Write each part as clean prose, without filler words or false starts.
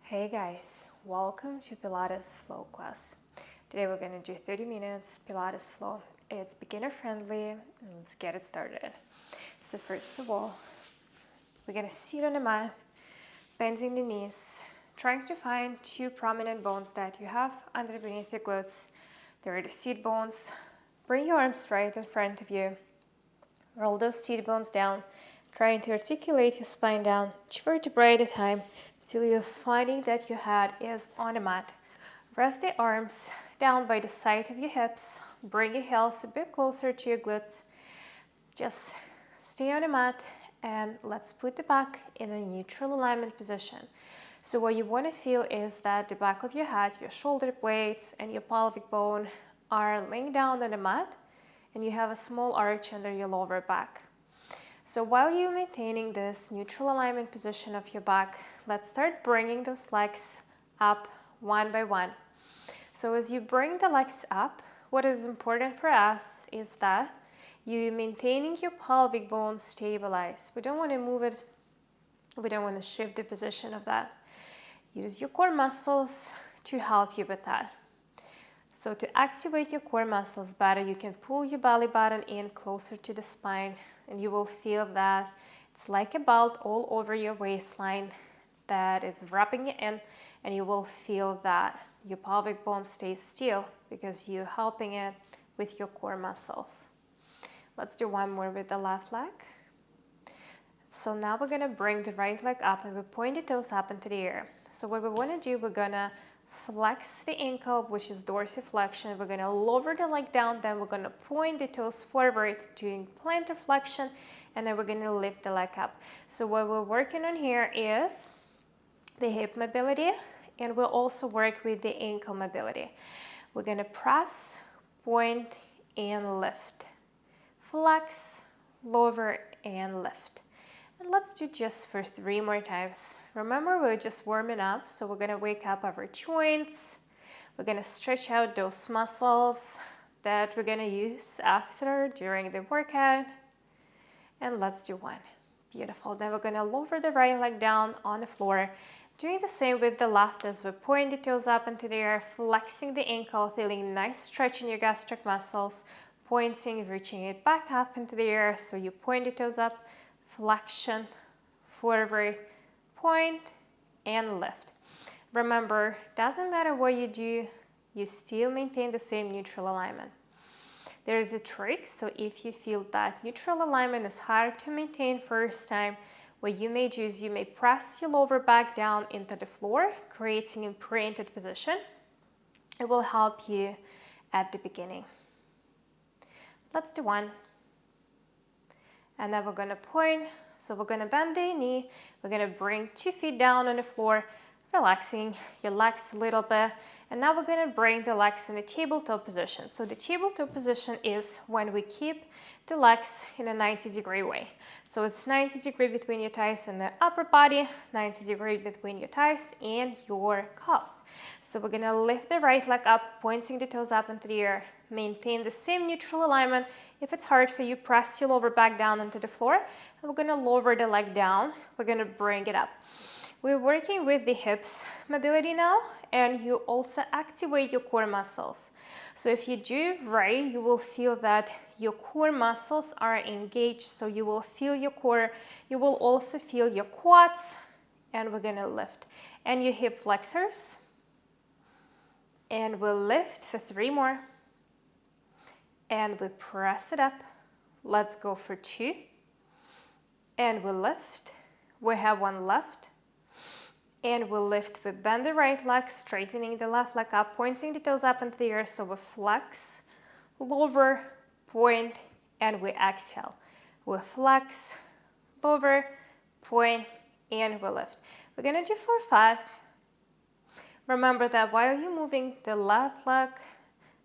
Hey guys, welcome to Pilates Flow class. Today we're going to do 30 minutes Pilates Flow. It's beginner friendly and let's get it started. So first of all, we're going to sit on the mat, bending the knees, trying to find two prominent bones that you have underneath your glutes. There are the seat bones. Bring your arms right in front of you. Roll those seat bones down, trying to articulate your spine down, each vertebrae at a time, until you're finding that your head is on the mat. Rest the arms down by the side of your hips. Bring your heels a bit closer to your glutes. Just stay on the mat and let's put the back in a neutral alignment position. So what you want to feel is that the back of your head, your shoulder blades, and your pelvic bone are laying down on the mat, and you have a small arch under your lower back. So while you're maintaining this neutral alignment position of your back, let's start bringing those legs up one by one. So as you bring the legs up, what is important for us is that you're maintaining your pelvic bone stabilized. We don't want to move it. We don't want to shift the position of that. Use your core muscles to help you with that. So to activate your core muscles better, you can pull your belly button in closer to the spine, and you will feel that it's like a belt all over your waistline that is wrapping you in, and you will feel that your pelvic bone stays still because you're helping it with your core muscles. Let's do one more with the left leg. So now we're gonna bring the right leg up and we point the toes up into the air. So what we wanna do, we're gonna flex the ankle, which is dorsiflexion. We're gonna lower the leg down, then we're gonna point the toes forward doing plantar flexion, and then we're gonna lift the leg up. So what we're working on here is the hip mobility, and we'll also work with the ankle mobility. We're gonna press, point, and lift. Flex, lower, and lift. And let's do just for 3 more times. Remember, we're just warming up, so we're gonna wake up our joints. We're gonna stretch out those muscles that we're gonna use after during the workout. And let's do one. Beautiful. Then we're gonna lower the right leg down on the floor. Doing the same with the left as we point the toes up into the air, flexing the ankle, feeling nice stretch in your gastric muscles, pointing, reaching it back up into the air. So you point the toes up, flexion, forward, point, and lift. Remember, doesn't matter what you do, you still maintain the same neutral alignment. There is a trick, so if you feel that neutral alignment is hard to maintain first time, what you may do is you may press your lower back down into the floor, creating a imprinted position. It will help you at the beginning. Let's do one. And then we're gonna point, so we're gonna bend the knee, we're gonna bring 2 feet down on the floor, relaxing your legs a little bit, and now we're gonna bring the legs in the tabletop position. So the tabletop position is when we keep the legs in a 90-degree way. So it's 90 degrees between your thighs and the upper body, 90 degrees between your thighs and your calves. So we're gonna lift the right leg up, pointing the toes up into the air, maintain the same neutral alignment. If it's hard for you, press your lower back down into the floor, and we're gonna lower the leg down. We're gonna bring it up. We're working with the hips mobility now, and you also activate your core muscles. So if you do right, you will feel that your core muscles are engaged, so you will feel your core. You will also feel your quads, and we're gonna lift. And your hip flexors, and we'll lift for 3 more. And we press it up. Let's go for 2. And we lift. We have 1 left. And we'll lift. We bend the right leg, straightening the left leg up, pointing the toes up into the air. So we flex, lower, point, and we exhale. We flex, lower, point, and we lift. We're gonna do 4 or 5. Remember that while you're moving the left leg,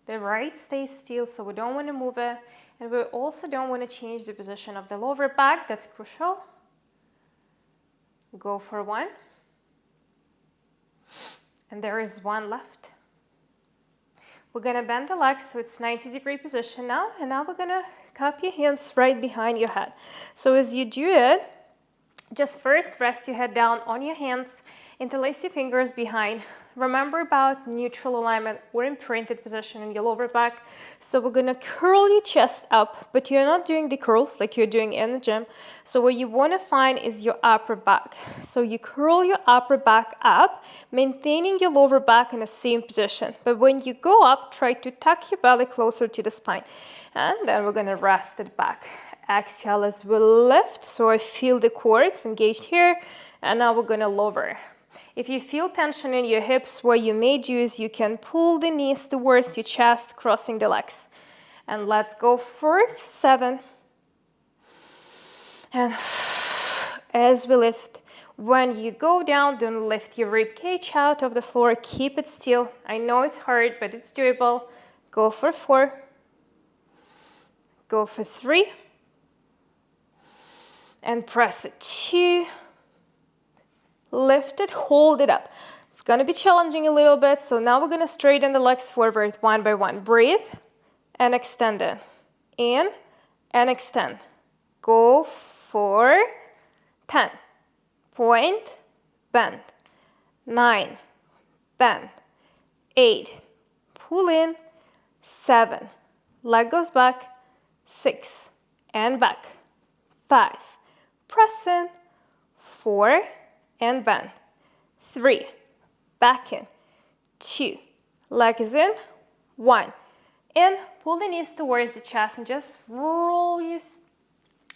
the right stays still, so we don't want to move it. And we also don't want to change the position of the lower back. That's crucial. Go for 1. And there is 1 left. We're going to bend the legs so it's 90-degree position now. And now we're going to cup your hands right behind your head. So as you do it, Just first, rest your head down on your hands, interlace your fingers behind. Remember about neutral alignment or imprinted position in your lower back. So we're gonna curl your chest up, but you're not doing the curls like you're doing in the gym. So what you wanna find is your upper back. So you curl your upper back up, maintaining your lower back in the same position. But when you go up, try to tuck your belly closer to the spine. And then we're gonna rest it back. Exhale as we lift, so I feel the core, it's engaged here, and now we're gonna lower. If you feel tension in your hips, what you may do is you can pull the knees towards your chest, crossing the legs. And let's go for 7. And as we lift, when you go down, don't lift your rib cage out of the floor, keep it still. I know it's hard, but it's doable. Go for 4. Go for 3. And press it, 2, lift it, hold it up. It's gonna be challenging a little bit, so now we're gonna straighten the legs forward one by one. Breathe and extend it, in and extend. Go for 10, point, bend, 9, bend, 8, pull in, 7, leg goes back, 6, and back, 5, press in, 4, and bend, 3, back in, 2, leg is in, 1, and pull the knees towards the chest and just roll your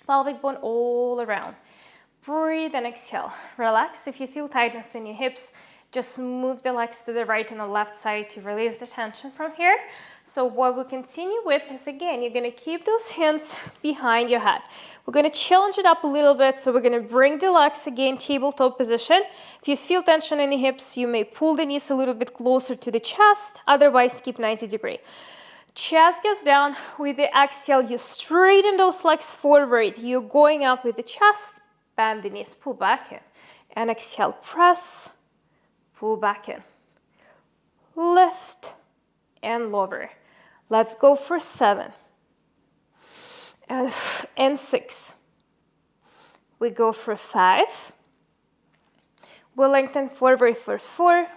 pelvic bone all around. Breathe and exhale. Relax. If you feel tightness in your hips, just move the legs to the right and the left side to release the tension from here. So what we'll continue with is, again, you're gonna keep those hands behind your head. We're gonna challenge it up a little bit, so we're gonna bring the legs again, tabletop position. If you feel tension in the hips, you may pull the knees a little bit closer to the chest, otherwise keep 90 degree. Chest goes down. With the exhale, you straighten those legs forward. You're going up with the chest, bend the knees, pull back in, and exhale, press, pull back in, lift, and lower. Let's go for 7, and 6. We go for 5. We lengthen forward for 4.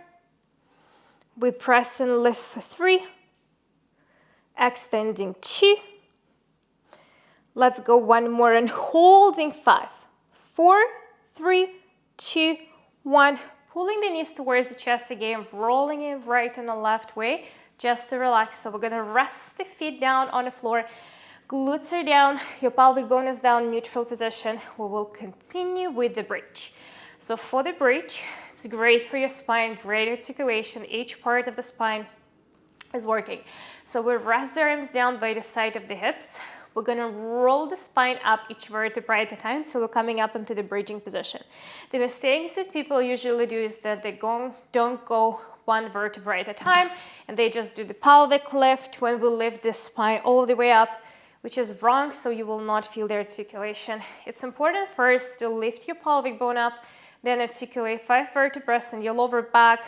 We press and lift for 3. Extending 2. Let's go one more and holding 5, 4, 3, 2, 1. Pulling the knees towards the chest again, rolling it right and the left way, just to relax. So we're gonna rest the feet down on the floor. Glutes are down, your pelvic bone is down, neutral position. We will continue with the bridge. So for the bridge, it's great for your spine, great articulation. Each part of the spine is working. So we rest the arms down by the side of the hips. We're gonna roll the spine up each vertebra at a time, so we're coming up into the bridging position. The mistakes that people usually do is that they don't go one vertebra at a time, and they just do the pelvic lift when we lift the spine all the way up, which is wrong, so you will not feel the articulation. It's important first to lift your pelvic bone up, then articulate 5 vertebrae in your lower back,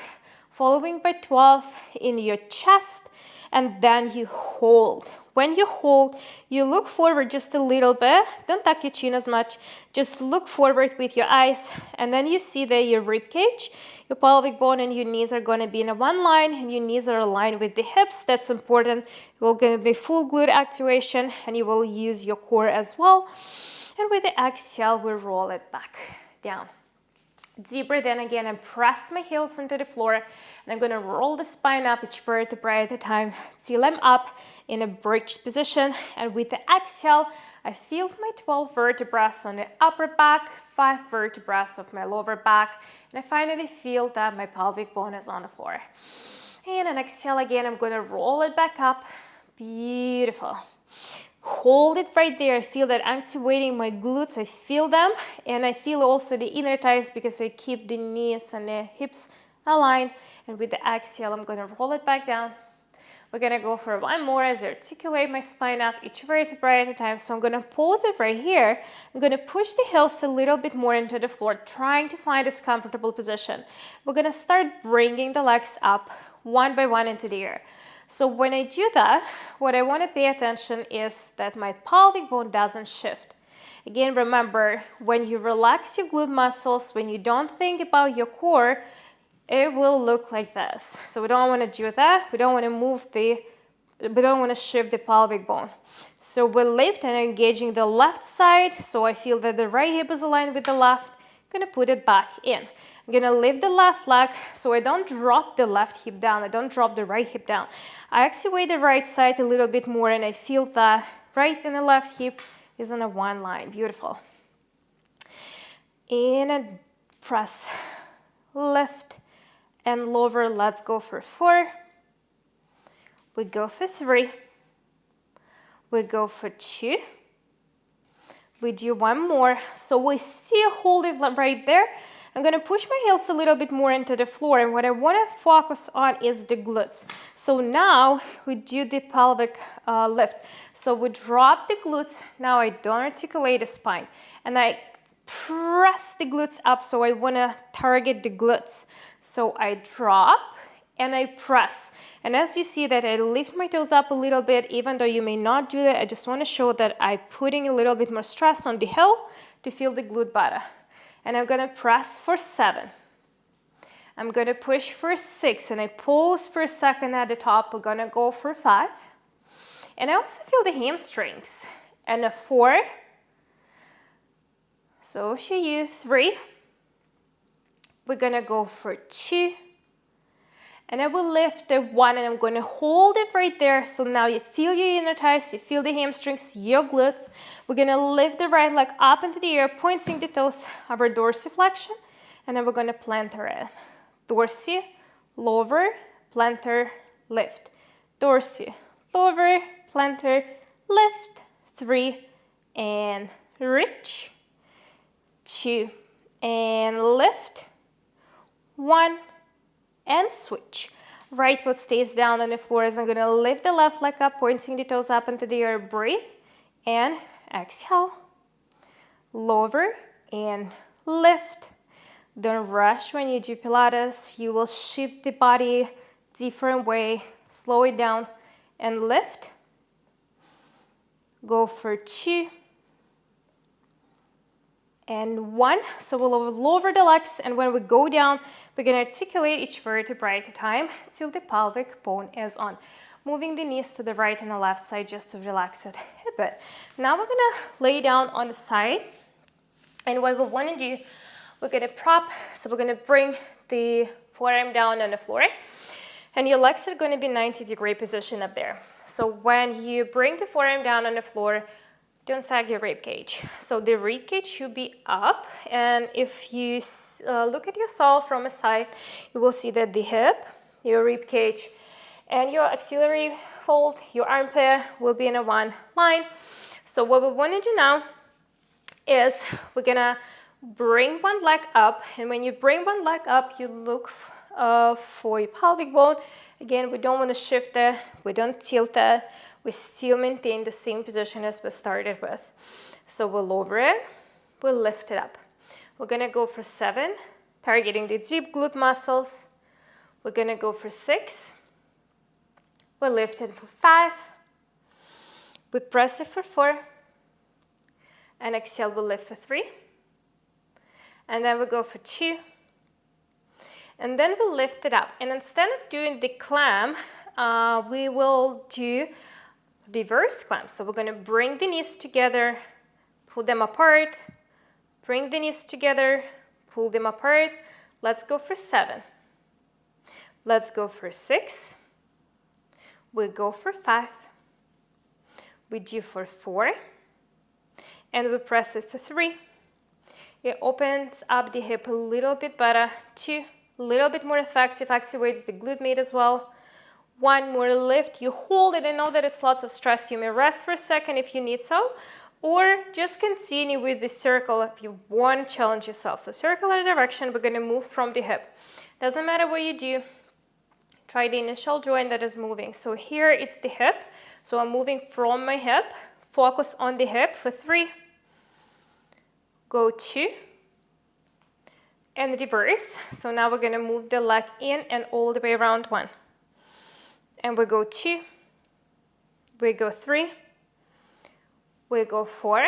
following by 12 in your chest, and then you hold. When you hold, you look forward just a little bit. Don't tuck your chin as much. Just look forward with your eyes, and then you see that your rib cage, your pelvic bone, and your knees are going to be in a one line, and your knees are aligned with the hips. That's important. You're going to be full glute activation, and you will use your core as well. And with the exhale, we roll it back down. Deep breath in again and press my heels into the floor, and I'm going to roll the spine up each vertebra at a time till I'm up in a bridge position. And with the exhale, I feel my 12 vertebrae on the upper back, 5 vertebrae of my lower back, and I finally feel that my pelvic bone is on the floor. And an exhale again, I'm going to roll it back up. Beautiful. Hold it right there. I feel that activating my glutes. I feel them, and I feel also the inner thighs because I keep the knees and the hips aligned. And with the exhale, I'm going to roll it back down. We're going to go for one more as I articulate my spine up each vertebra at a time. So I'm going to pause it right here. I'm going to push the heels a little bit more into the floor, trying to find this comfortable position. We're going to start bringing the legs up one by one into the air. So when I do that, what I want to pay attention is that my pelvic bone doesn't shift. Again, remember, when you relax your glute muscles, when you don't think about your core, it will look like this. So we don't want to do that. We don't want to we don't want to shift the pelvic bone. So we lift and engaging the left side. So I feel that the right hip is aligned with the left. I'm gonna put it back in. I'm gonna lift the left leg so I don't drop the left hip down. I don't drop the right hip down. I activate the right side a little bit more and I feel that right and the left hip is on a one line. Beautiful. In a press, lift and lower. Let's go for 4. We go for 3. We go for 2. We do 1 more. So we still hold it right there. I'm going to push my heels a little bit more into the floor. And what I want to focus on is the glutes. So now we do the pelvic lift. So we drop the glutes. Now I don't articulate the spine. And I press the glutes up. So I want to target the glutes. So I drop and I press. And as you see that I lift my toes up a little bit, even though you may not do that, I just want to show that I'm putting a little bit more stress on the heel to feel the glute better. And I'm going to press for 7. I'm going to push for 6 and I pause for a second at the top. We're going to go for 5. And I also feel the hamstrings. And a 4. So show you 3. We're going to go for 2. And I will lift the 1 and I'm going to hold it right there. So now you feel your inner thighs, you feel the hamstrings, your glutes. We're going to lift the right leg up into the air, pointing the toes, our dorsiflexion. And then we're going to plantar it. Dorsi, lower, plantar, lift. Dorsi, lower, plantar, lift. 3 and reach. 2 and lift. 1 and switch. Right foot stays down on the floor as I'm going to lift the left leg up, pointing the toes up into the air. Breathe and exhale. Lower and lift. Don't rush when you do Pilates. You will shift the body different way. Slow it down and lift. Go for 2 and 1. So we'll lower the legs, and when we go down, we're going to articulate each vertebrae at a time till the pelvic bone is on. Moving the knees to the right and the left side just to relax it a bit. Now we're going to lay down on the side, and what we want to do, we're going to prop, so we're going to bring the forearm down on the floor, and your legs are going to be 90-degree position up there. So when you bring the forearm down on the floor, don't sag your rib cage. So the rib cage should be up, and if you look at yourself from a side, you will see that the hip, your rib cage, and your axillary fold, your armpit will be in a one line. So what we want to do now is we're gonna bring one leg up, and when you bring one leg up, you look for your pelvic bone. Again, we don't want to shift it, we don't tilt it. We still maintain the same position as we started with. So we'll lower it, we'll lift it up. We're gonna go for 7, targeting the deep glute muscles. We're gonna go for 6. We'll lift it for 5. We press it for 4. And exhale, we'll lift for 3. And then we'll go for 2. And then we'll lift it up. And instead of doing the clamp, we will do reverse clamp. So we're going to bring the knees together, pull them apart, bring the knees together, pull them apart. Let's go for 7. Let's go for 6. We go for 5. We do for 4. And we press it for 3. It opens up the hip a little bit better. 2, a little bit more effective, activates the glute med as well. 1 more lift, you hold it and know that it's lots of stress. You may rest for a second if you need so, or just continue with the circle if you want to challenge yourself. So circular direction, we're going to move from the hip. Doesn't matter what you do, try the initial joint that is moving. So here it's the hip, so I'm moving from my hip, focus on the hip for 3, go 2, and reverse. So now we're going to move the leg in and all the way around 1. And we go 2, we go 3, we go 4,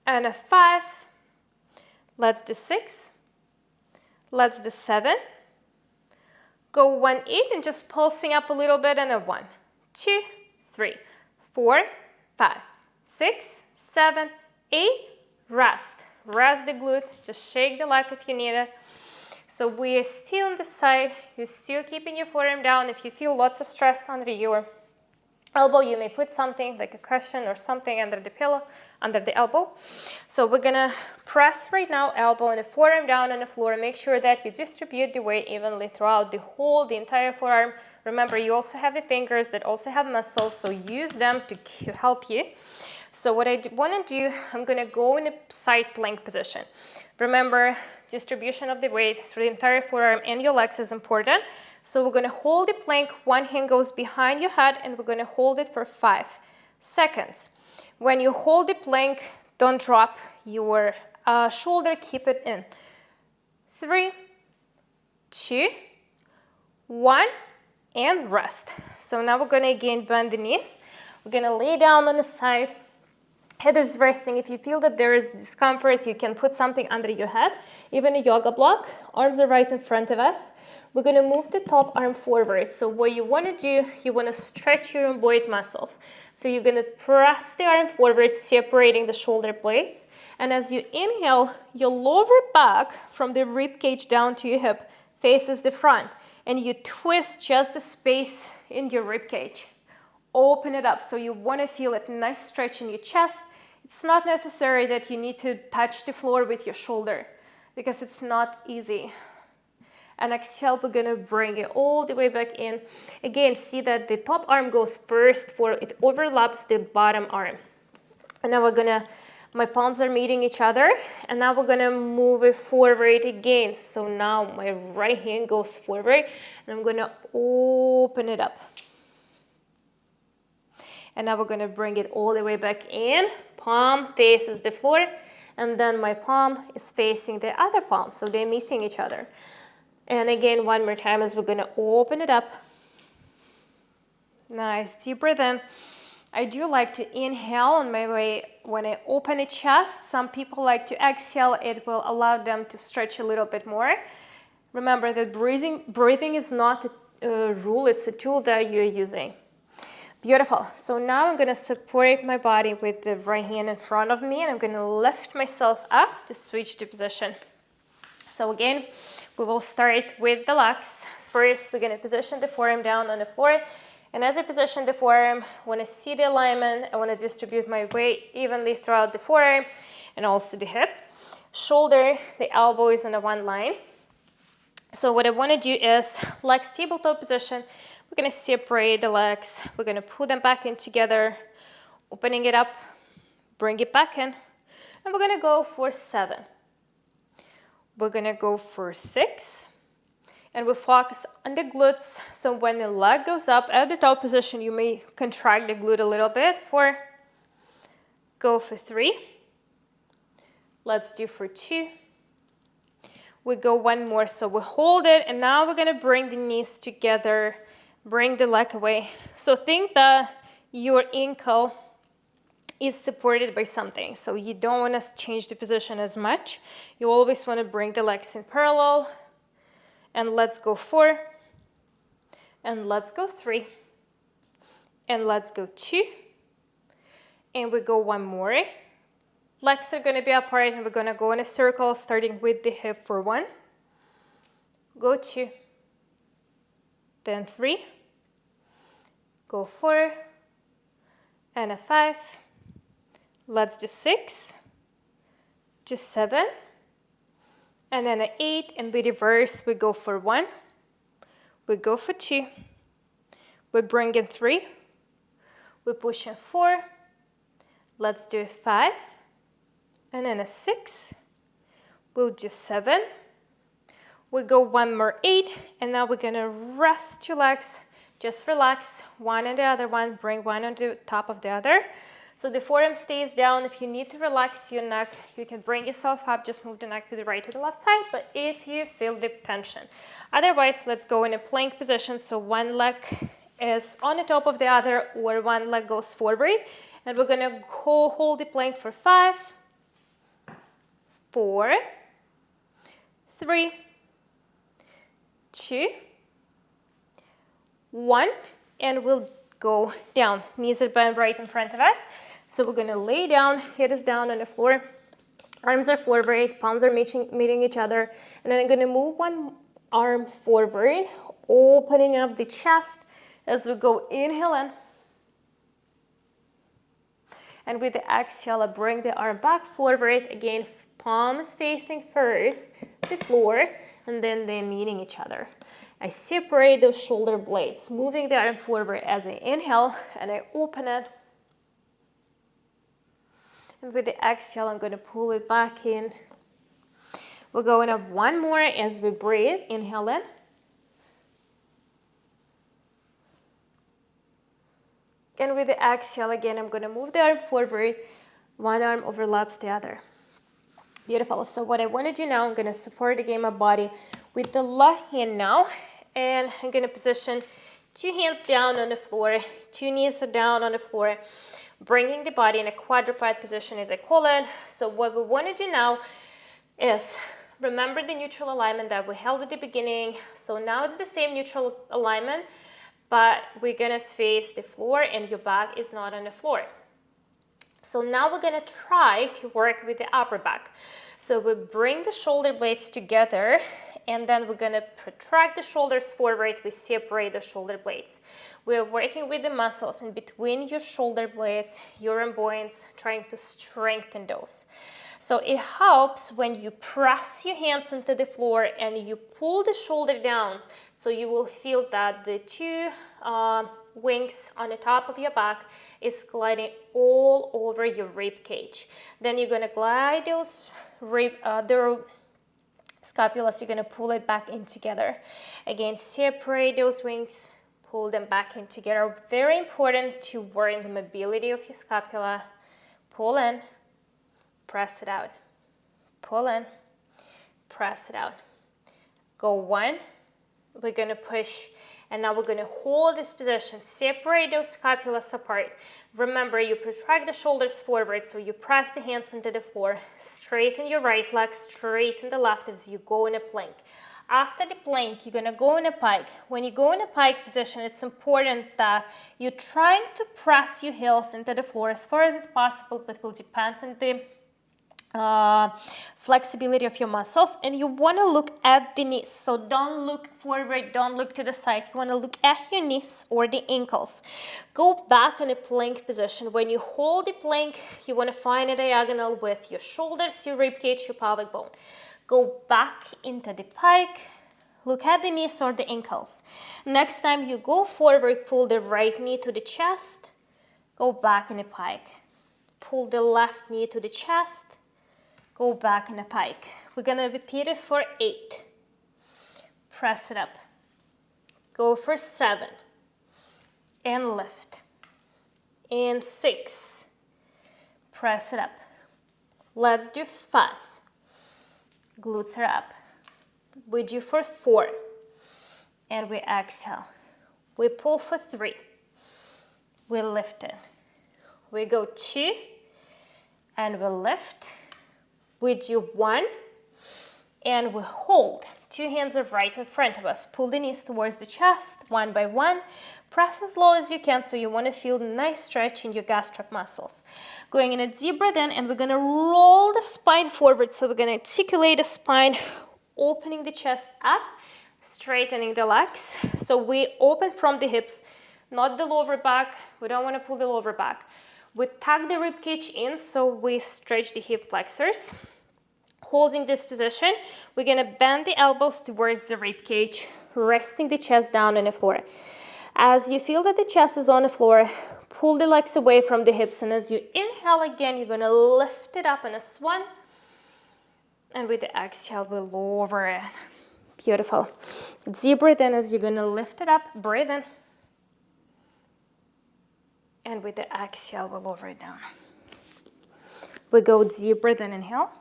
and a 5. Let's do 6. Let's do 7. Go 1, 8, and just pulsing up a little bit, and a 1, 2, 3, 4, 5, 6, 7, 8. Rest. Rest the glute. Just shake the leg if you need it. So we are still on the side. You're still keeping your forearm down. If you feel lots of stress under your elbow, you may put something like a cushion or something under the pillow, under the elbow. So we're gonna press right now, elbow and the forearm down on the floor. Make sure that you distribute the weight evenly throughout the entire forearm. Remember, you also have the fingers that also have muscles, so use them to help you. So what I want to do, I'm going to go in a side plank position. Remember, distribution of the weight through the entire forearm and your legs is important. So we're going to hold the plank. One hand goes behind your head, and we're going to hold it for 5 seconds. When you hold the plank, don't drop your shoulder. Keep it in. 3, 2, 1, and rest. So now we're going to again bend the knees. We're going to lay down on the side. Head is resting. If you feel that there is discomfort, you can put something under your head, even a yoga block. Arms are right in front of us. We're going to move the top arm forward. So what you want to do, you want to stretch your rhomboid muscles. So you're going to press the arm forward, separating the shoulder blades. And as you inhale, your lower back from the rib cage down to your hip faces the front. And you twist just the space in your rib cage. Open it up. So you want to feel a nice stretch in your chest. It's not necessary that you need to touch the floor with your shoulder because it's not easy. And exhale, we're going to bring it all the way back in. Again, see that the top arm goes first, for it overlaps the bottom arm. And now we're going to, my palms are meeting each other. And now we're going to move it forward again. So now my right hand goes forward, and I'm going to open it up. And now we're going to bring it all the way back in. Palm faces the floor, and then my palm is facing the other palm, so they're meeting each other. And again, one more time as we're going to open it up. Nice, deep breath in. I do like to inhale on my way when I open the chest. Some people like to exhale. It will allow them to stretch a little bit more. Remember that breathing is not a rule, it's a tool that you're using. Beautiful. So now I'm going to support my body with the right hand in front of me, and I'm going to lift myself up to switch the position. So again, we will start with the legs. First, we're going to position the forearm down on the floor. And as I position the forearm, I want to see the alignment. I want to distribute my weight evenly throughout the forearm and also the hip. Shoulder, the elbow is in a one line. So what I want to do is legs tabletop position. We're going to separate the legs. We're going to put them back in together, opening it up, bring it back in. And we're going to go for 7. We're going to go for 6. And we focus on the glutes. So when the leg goes up at the top position, you may contract the glute a little bit. 4. Go for 3. Let's do for 2. We go one more. So we hold it. And now we're going to bring the knees together. Bring the leg away. So think that your ankle is supported by something. So you don't want to change the position as much. You always want to bring the legs in parallel. And let's go 4. And let's go 3. And let's go 2. And we go one more. Legs are going to be apart, and we're going to go in a circle, starting with the hip for 1. Go 2. Then 3. Go 4, and a 5. Let's do 6, to 7, and then an 8, and we reverse. We go for 1, we go for 2, we bring in 3, we push in 4, let's do a 5, and then a 6, we'll do 7, we go one more 8, and now we're gonna rest your legs. Just relax, one and the other one, bring one on the top of the other. So the forearm stays down. If you need to relax your neck, you can bring yourself up, just move the neck to the right or the left side, but if you feel the tension. Otherwise, let's go in a plank position. So one leg is on the top of the other, or one leg goes forward. And we're gonna hold the plank for 5, 4, 3, 2, 1, and we'll go down. Knees are bent right in front of us. So we're going to lay down, head is down on the floor. Arms are forward, palms are meeting each other. And then I'm going to move one arm forward, opening up the chest as we go. Inhale in. And with the exhale, I bring the arm back forward. Again, palms facing first the floor, and then they're meeting each other. I separate those shoulder blades, moving the arm forward as I inhale, and I open it. And with the exhale, I'm going to pull it back in. We're going up one more as we breathe. Inhale in. And with the exhale, again, I'm going to move the arm forward. One arm overlaps the other. Beautiful. So what I want to do now, I'm going to support again my body with the left hand now. And I'm going to position 2 hands down on the floor, 2 knees are down on the floor, bringing the body in a quadruped position as I call it. So what we want to do now is remember the neutral alignment that we held at the beginning. So now it's the same neutral alignment, but we're going to face the floor and your back is not on the floor. So now we're going to try to work with the upper back. So we bring the shoulder blades together, and then we're going to protract the shoulders forward. We separate the shoulder blades. We're working with the muscles in between your shoulder blades, your rhomboids, trying to strengthen those. So it helps when you press your hands into the floor and you pull the shoulder down. So you will feel that the 2 wings on the top of your back is gliding all over your rib cage. Then you're going to glide those the scapulas, you're going to pull it back in together. Again, separate those wings, pull them back in together. Very important to work the mobility of your scapula. Pull in, press it out. Pull in, press it out. Go 1. We're going to push, and now we're going to hold this position. Separate those scapulas apart. Remember, you protract the shoulders forward, so you press the hands into the floor. Straighten your right leg, straighten the left as you go in a plank. After the plank, you're going to go in a pike. When you go in a pike position, it's important that you're trying to press your heels into the floor as far as it's possible, but it will depend on the flexibility of your muscles, and you want to look at the knees. So don't look forward, don't look to the side. You want to look at your knees or the ankles. Go back in a plank position. When you hold the plank, you want to find a diagonal with your shoulders, your rib cage, your pelvic bone. Go back into the pike. Look at the knees or the ankles. Next time you go forward, pull the right knee to the chest. Go back in a pike. Pull the left knee to the chest. Go back in a pike. We're going to repeat it for 8. Press it up. Go for 7. And lift. And 6. Press it up. Let's do 5. Glutes are up. We do for 4. And we exhale. We pull for 3. We lift it. We go 2. And we lift. We do 1, and we hold. 2 hands are right in front of us. Pull the knees towards the chest, 1 by 1. Press as low as you can, so you want to feel a nice stretch in your gastroc muscles. Going in a deep breath in, and we're going to roll the spine forward. So we're going to articulate the spine, opening the chest up, straightening the legs. So we open from the hips, not the lower back. We don't want to pull the lower back. We tuck the rib cage in, so we stretch the hip flexors. Holding this position, we're going to bend the elbows towards the rib cage, resting the chest down on the floor. As you feel that the chest is on the floor, pull the legs away from the hips, and as you inhale again, you're going to lift it up in a swan. And with the exhale, we'll lower it. Beautiful. Deep breath in as you're going to lift it up, breathe in. And with the exhale, we'll lower it down. We go deep breath in, inhale.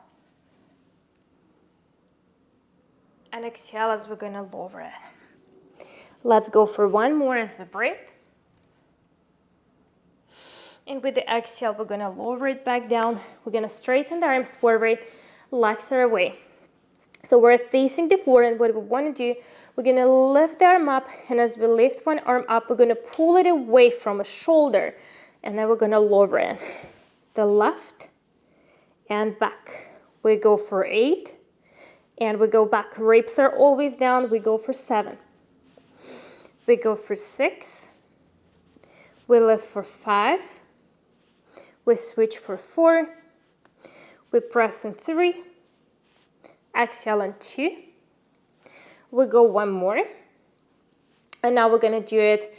And exhale as we're going to lower it. Let's go for 1 more as we breathe. And with the exhale, we're going to lower it back down. We're going to straighten the arms forward. legs are away. So we're facing the floor, and what we want to do, we're going to lift the arm up, and as we lift one arm up, we're going to pull it away from a shoulder, and then we're going to lower it. The left and back. We go for 8, and we go back. Ribs are always down. We go for 7. We go for 6. We lift for 5. We switch for 4. We press in 3. Exhale in 2. We go one more. And now we're going to do it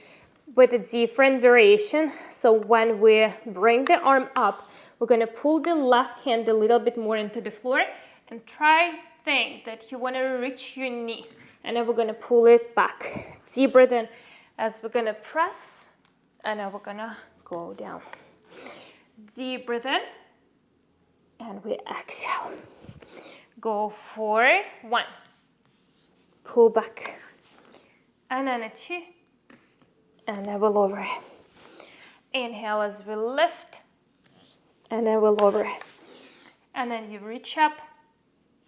with a different variation. So when we bring the arm up, we're going to pull the left hand a little bit more into the floor and think that you want to reach your knee. And then we're going to pull it back. Deep breath in as we're going to press, and then we're going to go down. Deep breath in, and we exhale. Go for 1. Pull back. And then a 2. And then we'll lower it. Inhale as we lift. And then we'll lower it. And then you reach up.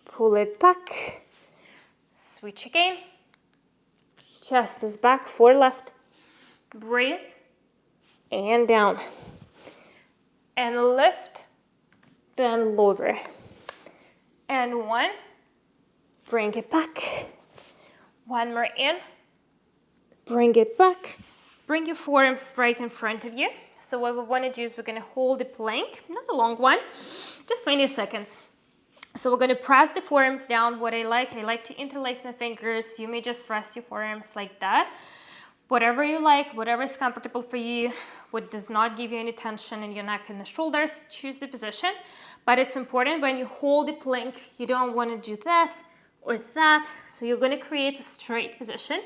Pull it back. Switch again. Chest is back, 4 left. Breathe. And down. And lift. Then lower. And 1. Bring it back. 1 more in. Bring it back. Bring your forearms right in front of you. So what we want to do is we're going to hold the plank, not a long one, just 20 seconds. So we're going to press the forearms down. What I like to interlace my fingers. You may just rest your forearms like that. Whatever you like, whatever is comfortable for you, what does not give you any tension in your neck and the shoulders, choose the position. But it's important when you hold the plank, you don't want to do this or that. So you're going to create a straight position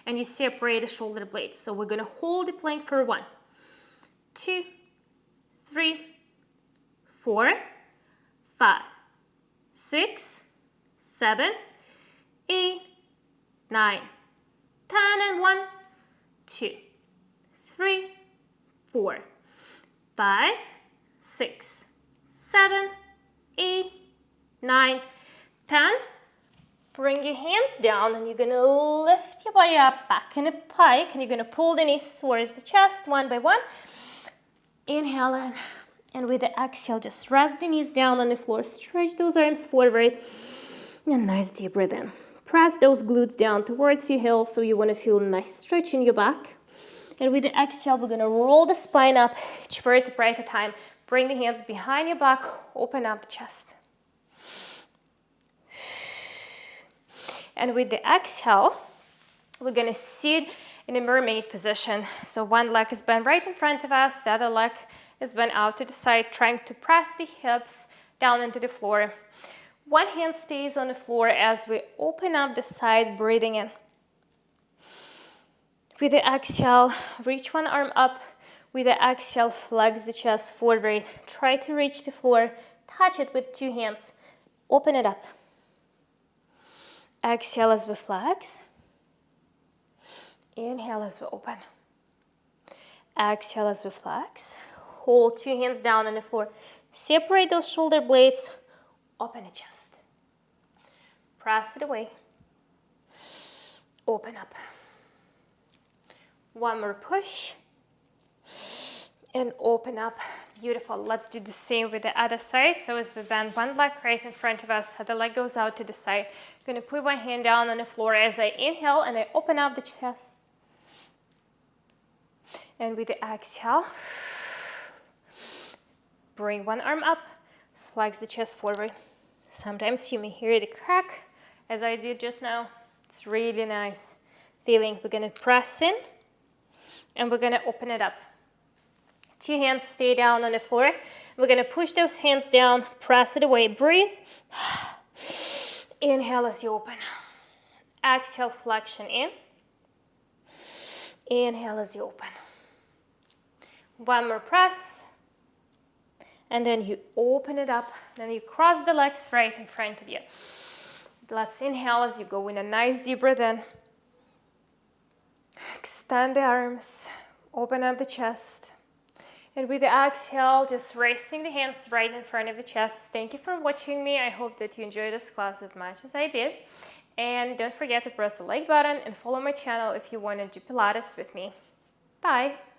and you separate the shoulder blades. So we're going to hold the plank for 1, 2, 3, 4, 5, 6, 7, 8, 9, 10, and 1, 2, 3, 4, 5, 6, 7, 8, 9, 10. Bring your hands down and you're going to lift your body up back in a pike, and you're going to pull the knees towards the chest one by one. Inhale in, and with the exhale, just rest the knees down on the floor. Stretch those arms forward, and nice deep breath in. Press those glutes down towards your heels, so you want to feel a nice stretch in your back. And with the exhale, we're going to roll the spine up, each vertebrae at a time. Bring the hands behind your back, open up the chest. And with the exhale, we're going to sit in a mermaid position. So one leg is bent right in front of us, the other leg is bent out to the side, trying to press the hips down into the floor. One hand stays on the floor as we open up the side, breathing in. With the exhale, reach one arm up. With the exhale, flex the chest forward. Try to reach the floor. Touch it with 2 hands. Open it up. Exhale as we flex. Inhale as we open. Exhale as we flex. Hold 2 hands down on the floor. Separate those shoulder blades. Open the chest. Press it away. Open up. One more push. And open up. Beautiful. Let's do the same with the other side. So as we bend one leg right in front of us, other leg goes out to the side. I'm going to put my hand down on the floor as I inhale and I open up the chest. And with the exhale, bring one arm up, flex the chest forward. Sometimes you may hear the crack as I did just now. It's really nice feeling. We're going to press in and we're going to open it up. 2 hands stay down on the floor. We're going to push those hands down, press it away, breathe. Inhale as you open. Exhale, flexion in. Inhale as you open. One more press. And then you open it up. Then you cross the legs right in front of you. Let's inhale as you go in a nice deep breath in. Extend the arms. Open up the chest. And with the exhale, just resting the hands right in front of the chest. Thank you for watching me. I hope that you enjoyed this class as much as I did. And don't forget to press the like button and follow my channel if you want to do Pilates with me. Bye!